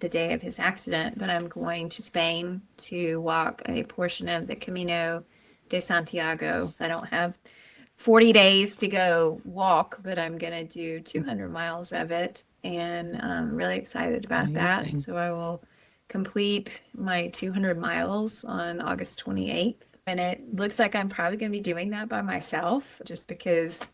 the day of his accident, but I'm going to Spain to walk a portion of the Camino de Santiago. I don't have 40 days to go walk, but I'm going to do 200 miles of it. And I'm really excited about that. So I will complete my 200 miles on August 28th. And it looks like I'm probably going to be doing that by myself just because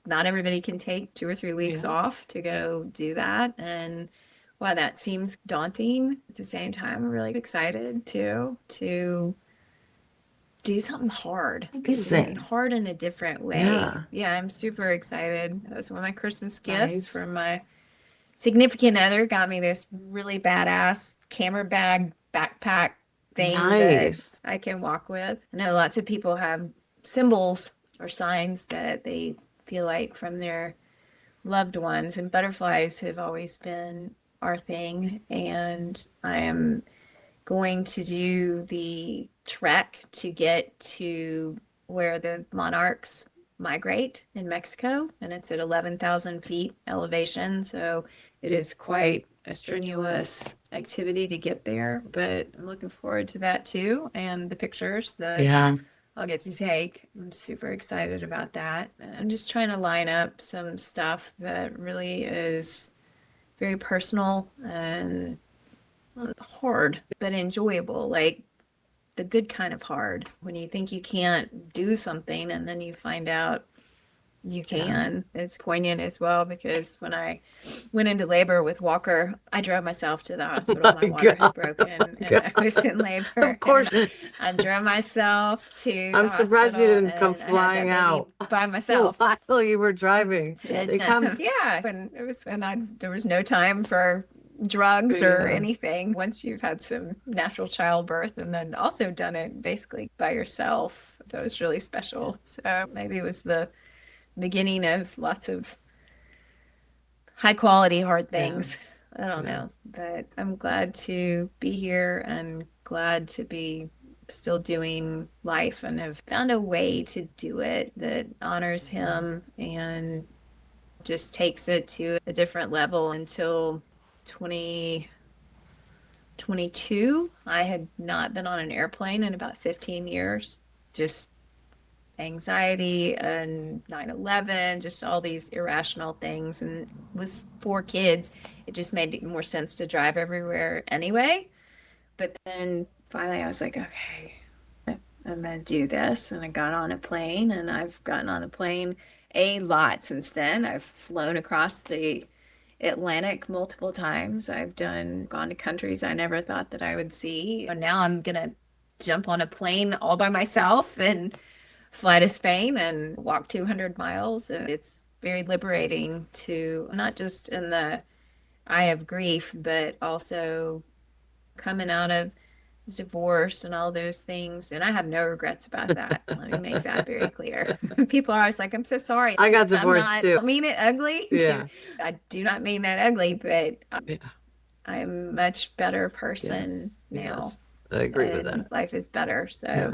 not everybody can take 2 or 3 weeks off to go do that. And while that seems daunting, at the same time, I'm really excited to do something hard. Something hard in a different way. Yeah, I'm super excited. That was one of my Christmas gifts from my significant other. Got me this really badass camera bag backpack thing that I can walk with. I know lots of people have symbols or signs that they feel like from their loved ones, and butterflies have always been our thing. And I am going to do the trek to get to where the monarchs migrate in Mexico, and it's at 11,000 feet elevation, so it is quite a strenuous activity to get there, but I'm looking forward to that too, and the pictures that I'll get to take. I'm super excited about that. I'm just trying to line up some stuff that really is very personal and hard, but enjoyable, like the good kind of hard. When you think you can't do something and then you find out you can. It's poignant as well because when I went into labor with Walker, I drove myself to the hospital. My water had broken and I was in labor. Of course. I drove myself to I'm the surprised you hospital, didn't come and I had flying that baby out by myself. while you were driving. They come. Yeah, and it was, there was no time for drugs or anything. Once you've had some natural childbirth and then also done it basically by yourself, that was really special. So maybe it was the beginning of lots of high quality hard things. I don't know, but I'm glad to be here and glad to be still doing life and have found a way to do it that honors him and just takes it to a different level. Until 2022, I had not been on an airplane in about 15 years. Just anxiety and 9/11, just all these irrational things. And with 4 kids, it just made more sense to drive everywhere anyway. But then finally I was like, okay, I'm going to do this. And I got on a plane, and I've gotten on a plane a lot since then. I've flown across the Atlantic multiple times. I've gone to countries I never thought that I would see. And now I'm going to jump on a plane all by myself and fly to Spain and walk 200 miles. It's very liberating to not just in the eye of grief, but also coming out of divorce and all those things. And I have no regrets about that. Let me make that very clear. People are always like, I'm so sorry. I got divorced too. I mean it ugly. Yeah. I do not mean that ugly, but I'm a much better person now. Yes. I agree with that. Life is better. So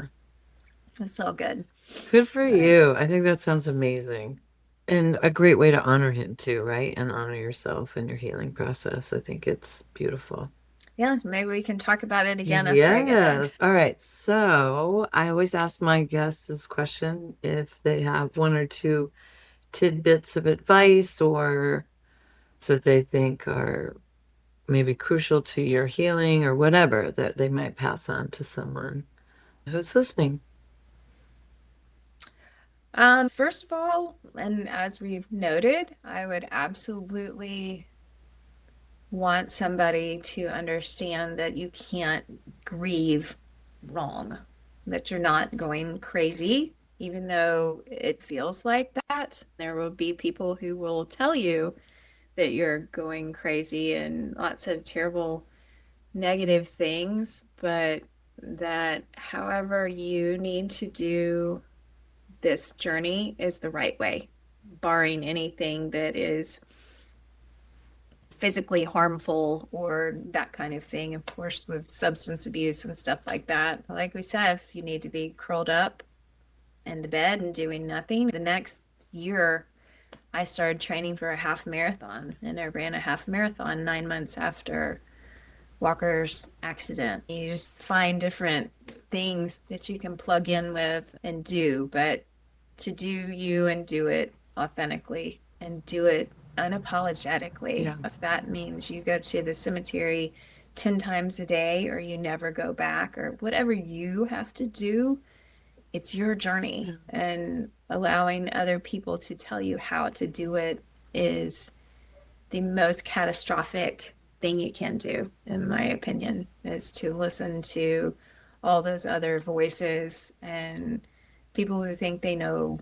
It's all good. Good for you. I think that sounds amazing. And a great way to honor him too, right? And honor yourself and your healing process. I think it's beautiful. Yeah, maybe we can talk about it again after I get back. Yes. All right. So I always ask my guests this question if they have one or two tidbits of advice or that they think are maybe crucial to your healing or whatever that they might pass on to someone who's listening. First of all, and as we've noted, I would absolutely want somebody to understand that you can't grieve wrong, that you're not going crazy, even though it feels like that. There will be people who will tell you that you're going crazy and lots of terrible negative things, but that however you need to do this journey is the right way, barring anything that is physically harmful or that kind of thing. Of course, with substance abuse and stuff like that, like we said, if you need to be curled up in the bed and doing nothing, the next year I started training for a half marathon, and I ran a half marathon 9 months after Walker's accident. You just find different things that you can plug in with and do, but to do you and do it authentically and do it unapologetically. Yeah. If that means you go to the cemetery 10 times a day or you never go back or whatever you have to do, it's your journey. And allowing other people to tell you how to do it is the most catastrophic thing you can do, in my opinion, is to listen to all those other voices and people who think they know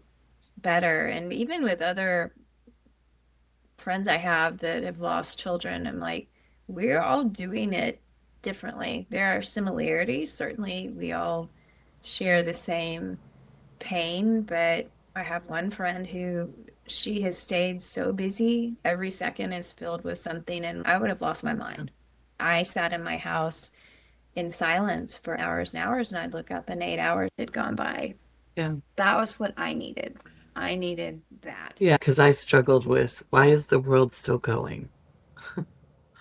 better. And even with other friends I have that have lost children, I'm like, we're all doing it differently. There are similarities. Certainly, we all share the same pain, but I have one friend who she has stayed so busy. Every second is filled with something, and I would have lost my mind. I sat in my house in silence for hours and hours, and I'd look up and 8 hours had gone by. Yeah. That was what I needed. I needed that. Yeah, because I struggled with why is the world still going?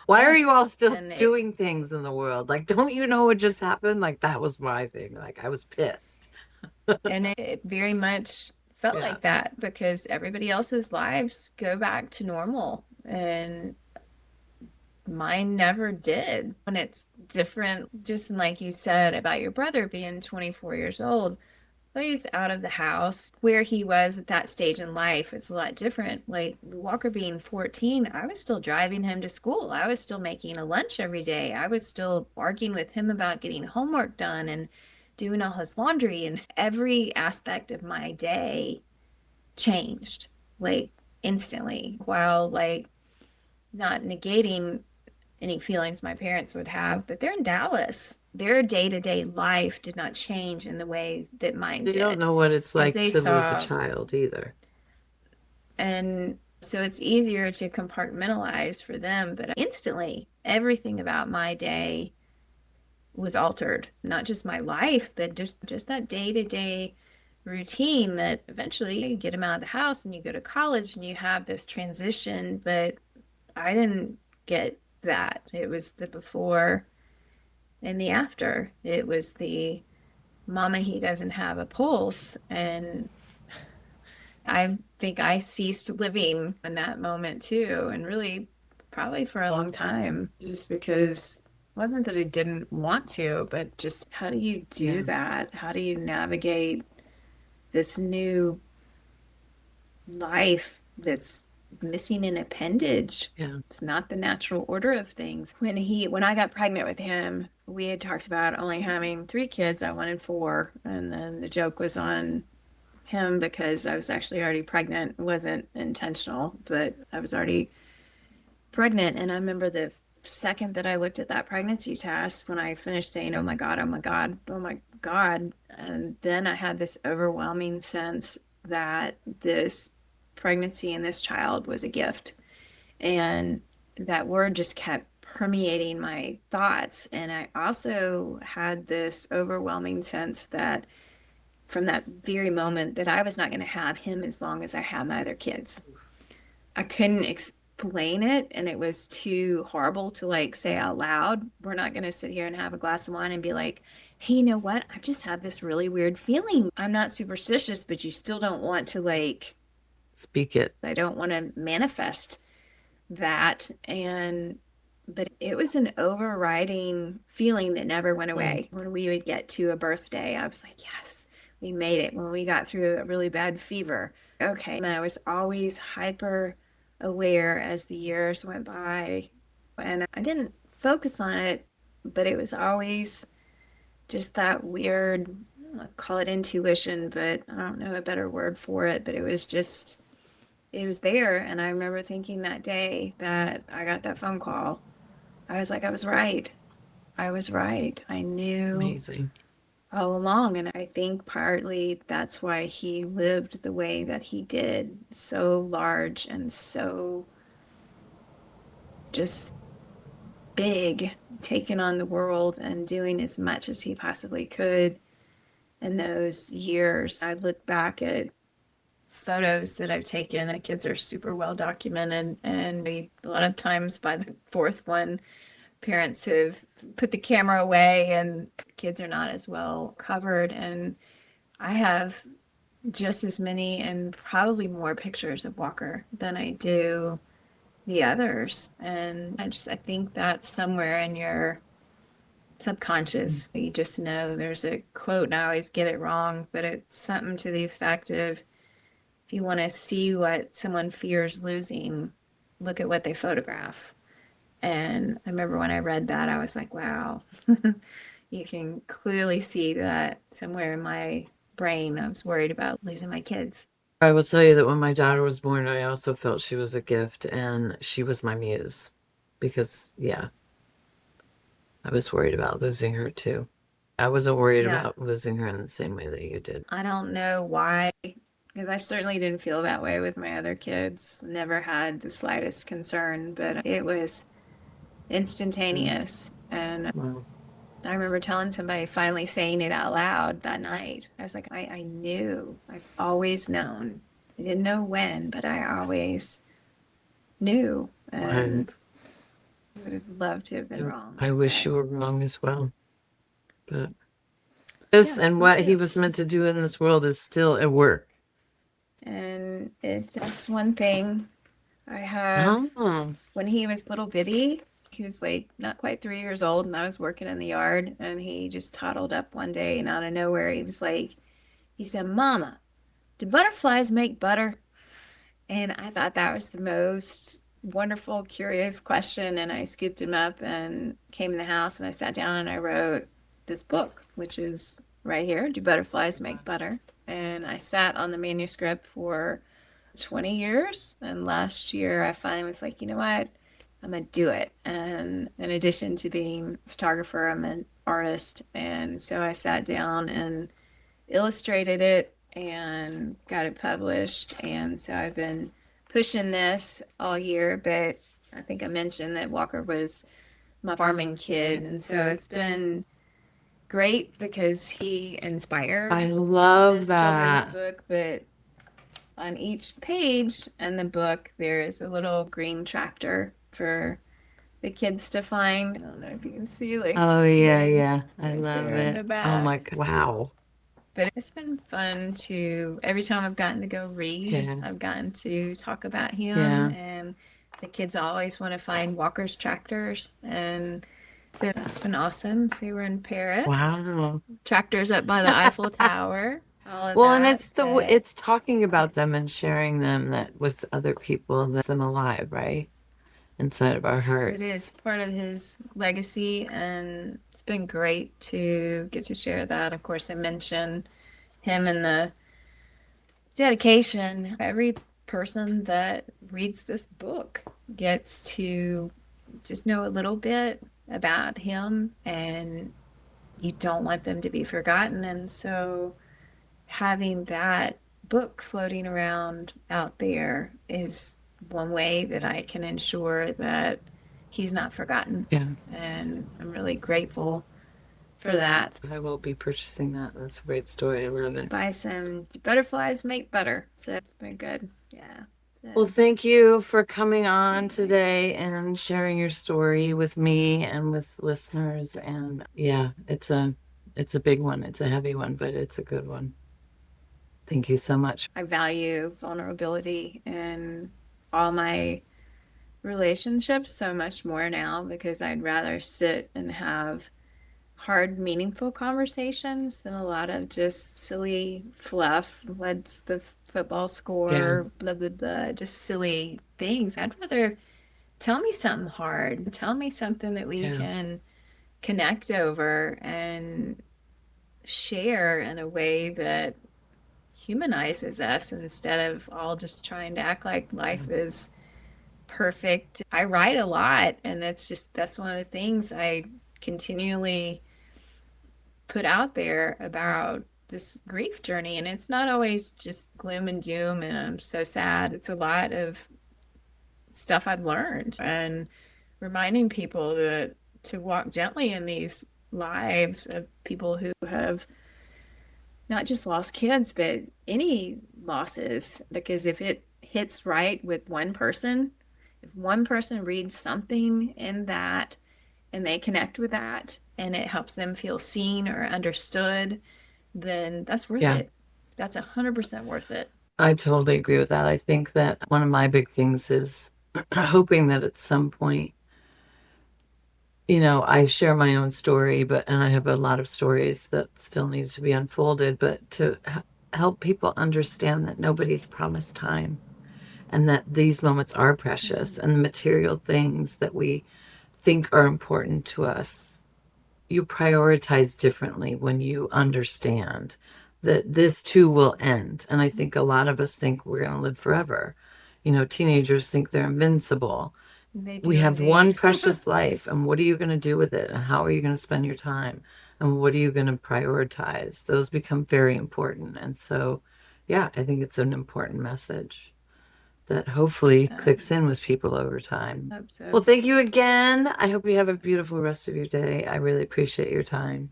Why are you all still And doing things in the world? Like, don't you know what just happened? Like, that was my thing. Like, I was pissed. and it very much felt Yeah. like that because everybody else's lives go back to normal and mine never did. And it's different, just like you said about your brother being 24 years old. Well, he's out of the house. Where he was at that stage in life is a lot different. Like Walker being 14, I was still driving him to school. I was still making a lunch every day. I was still arguing with him about getting homework done and doing all his laundry. And every aspect of my day changed, like instantly, while like not negating any feelings my parents would have, but they're in Dallas. Their day-to-day life did not change in the way that mine They did. don't know what it's like they to lose a saw- child either. And so it's easier to compartmentalize for them, but instantly everything about my day was altered. Not just my life, but just that day-to-day routine that eventually you get them out of the house and you go to college and you have this transition, but I didn't get that. It was the before and the after. It was the mama, he doesn't have a pulse. And I think I ceased living in that moment too. And really, probably for a long time, just because it wasn't that I didn't want to, but just how do you do that? How do you navigate this new life that's missing an appendage? Yeah. It's not the natural order of things. When I got pregnant with him, we had talked about only having 3 kids. I wanted 4, and then the joke was on him because I was actually already pregnant. It wasn't intentional, but I was already pregnant. And I remember the second that I looked at that pregnancy test, when I finished saying, "Oh my God, oh my God, oh my God," and then I had this overwhelming sense that this pregnancy and this child was a gift. And that word just kept permeating my thoughts. And I also had this overwhelming sense that from that very moment that I was not going to have him as long as I had my other kids. I couldn't explain it, and it was too horrible to like say out loud. We're not going to sit here and have a glass of wine and be like, hey, you know what? I just have this really weird feeling. I'm not superstitious, but you still don't want to like Speak it. I don't want to manifest that. But it was an overriding feeling that never went away. When we would get to a birthday, I was like, yes, we made it. When we got through a really bad fever, okay. And I was always hyper aware as the years went by. And I didn't focus on it, but it was always just that weird, I'll call it intuition, but I don't know a better word for it. But it was there. And I remember thinking that day that I got that phone call, I was like, I was right. I was right. I knew Amazing. all along. And I think partly that's why he lived the way that he did, so large and so just big, taking on the world and doing as much as he possibly could in those years. I look back at photos that I've taken. The kids are super well documented, and a lot of times by the fourth one, parents have put the camera away and kids are not as well covered. And I have just as many and probably more pictures of Walker than I do the others. And I think that's somewhere in your subconscious. You just know. There's a quote, and I always get it wrong, but it's something to the effect of, if you want to see what someone fears losing, look at what they photograph. And I remember when I read that, I was like, wow, you can clearly see that somewhere in my brain, I was worried about losing my kids. I will tell you that when my daughter was born, I also felt she was a gift, and she was my muse because, yeah, I was worried about losing her too. I wasn't worried Yeah. about losing her in the same way that you did. I don't know why, because I certainly didn't feel that way with my other kids. Never had the slightest concern, but it was instantaneous. And Wow. I remember telling somebody, finally saying it out loud that night. I was like, I knew. I've always known. I didn't know when, but I always knew. And I would have loved to have been wrong. I wish you were wrong as well. But this Yeah, and me what too. he was meant to do in this world is still at work. And that's one thing I have. Oh, When he was little bitty, he was like not quite 3 years old, and I was working in the yard, and he just toddled up one day, and out of nowhere he said, Mama, do butterflies make butter? And I thought that was the most wonderful, curious question. And I scooped him up and came in the house, and I sat down and I wrote this book, which is right here, Do Butterflies Make Butter? And I sat on the manuscript for 20 years. And last year I finally was like, you know what? I'm going to do it. And in addition to being a photographer, I'm an artist. And so I sat down and illustrated it and got it published. And so I've been pushing this all year, but I think I mentioned that Walker was my farming kid. And so it's been great because he inspired I love this that. children's book. But on each page in the book, there's a little green tractor for the kids to find. I don't know if you can see, like, Oh, yeah. I right love there in it. the Oh my back. God. Wow. But it's been fun to, every time I've gotten to go read, Yeah. I've gotten to talk about him. Yeah. And the kids always want to find Walker's tractors. And so that's been awesome. So we were in Paris. Wow. Tractors up by the Eiffel Tower. All of Well, and that. it's talking about them and sharing them that with other people that's them alive, right? Inside of our hearts. It is part of his legacy, and it's been great to get to share that. Of course, I mentioned him in the dedication. Every person that reads this book gets to just know a little bit about him, and you don't want them to be forgotten. And so having that book floating around out there is one way that I can ensure that he's not forgotten. Yeah. And I'm really grateful for that. I will be purchasing that. That's a great story. I love it. Buy some Butterflies Make Butter. So it's been good. Yeah. Well, thank you for coming on today and sharing your story with me and with listeners. And yeah, it's a big one. It's a heavy one, but it's a good one. Thank you so much. I value vulnerability in all my relationships so much more now, because I'd rather sit and have hard, meaningful conversations than a lot of just silly fluff. What's the football score? Blah, blah, blah, just silly things. I'd rather tell me something hard. Tell me something that we can connect over and share in a way that humanizes us, instead of all just trying to act like life is perfect. I write a lot, and that's one of the things I continually put out there about this grief journey. And it's not always just gloom and doom and I'm so sad. It's a lot of stuff I've learned, and reminding people that to walk gently in these lives of people who have not just lost kids, but any losses. Because if it hits right with one person, if one person reads something in that and they connect with that and it helps them feel seen or understood, then that's worth it. That's 100% worth it. I totally agree with that. I think that one of my big things is hoping that at some point, I share my own story, and I have a lot of stories that still need to be unfolded, but to help people understand that nobody's promised time, and that these moments are precious, and the material things that we think are important to us, you prioritize differently when you understand that this too will end. And I think a lot of us think we're going to live forever. Teenagers think they're invincible. We have one precious life, and what are you going to do with it? And how are you going to spend your time? And what are you going to prioritize? Those become very important. And so, I think it's an important message that hopefully clicks in with people over time. Hope so. Well, thank you again. I hope you have a beautiful rest of your day. I really appreciate your time.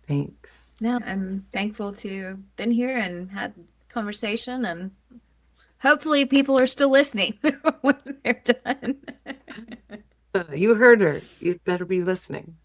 Thanks. No, I'm thankful to have been here and had conversation, and hopefully people are still listening when they're done. You heard her. You better be listening.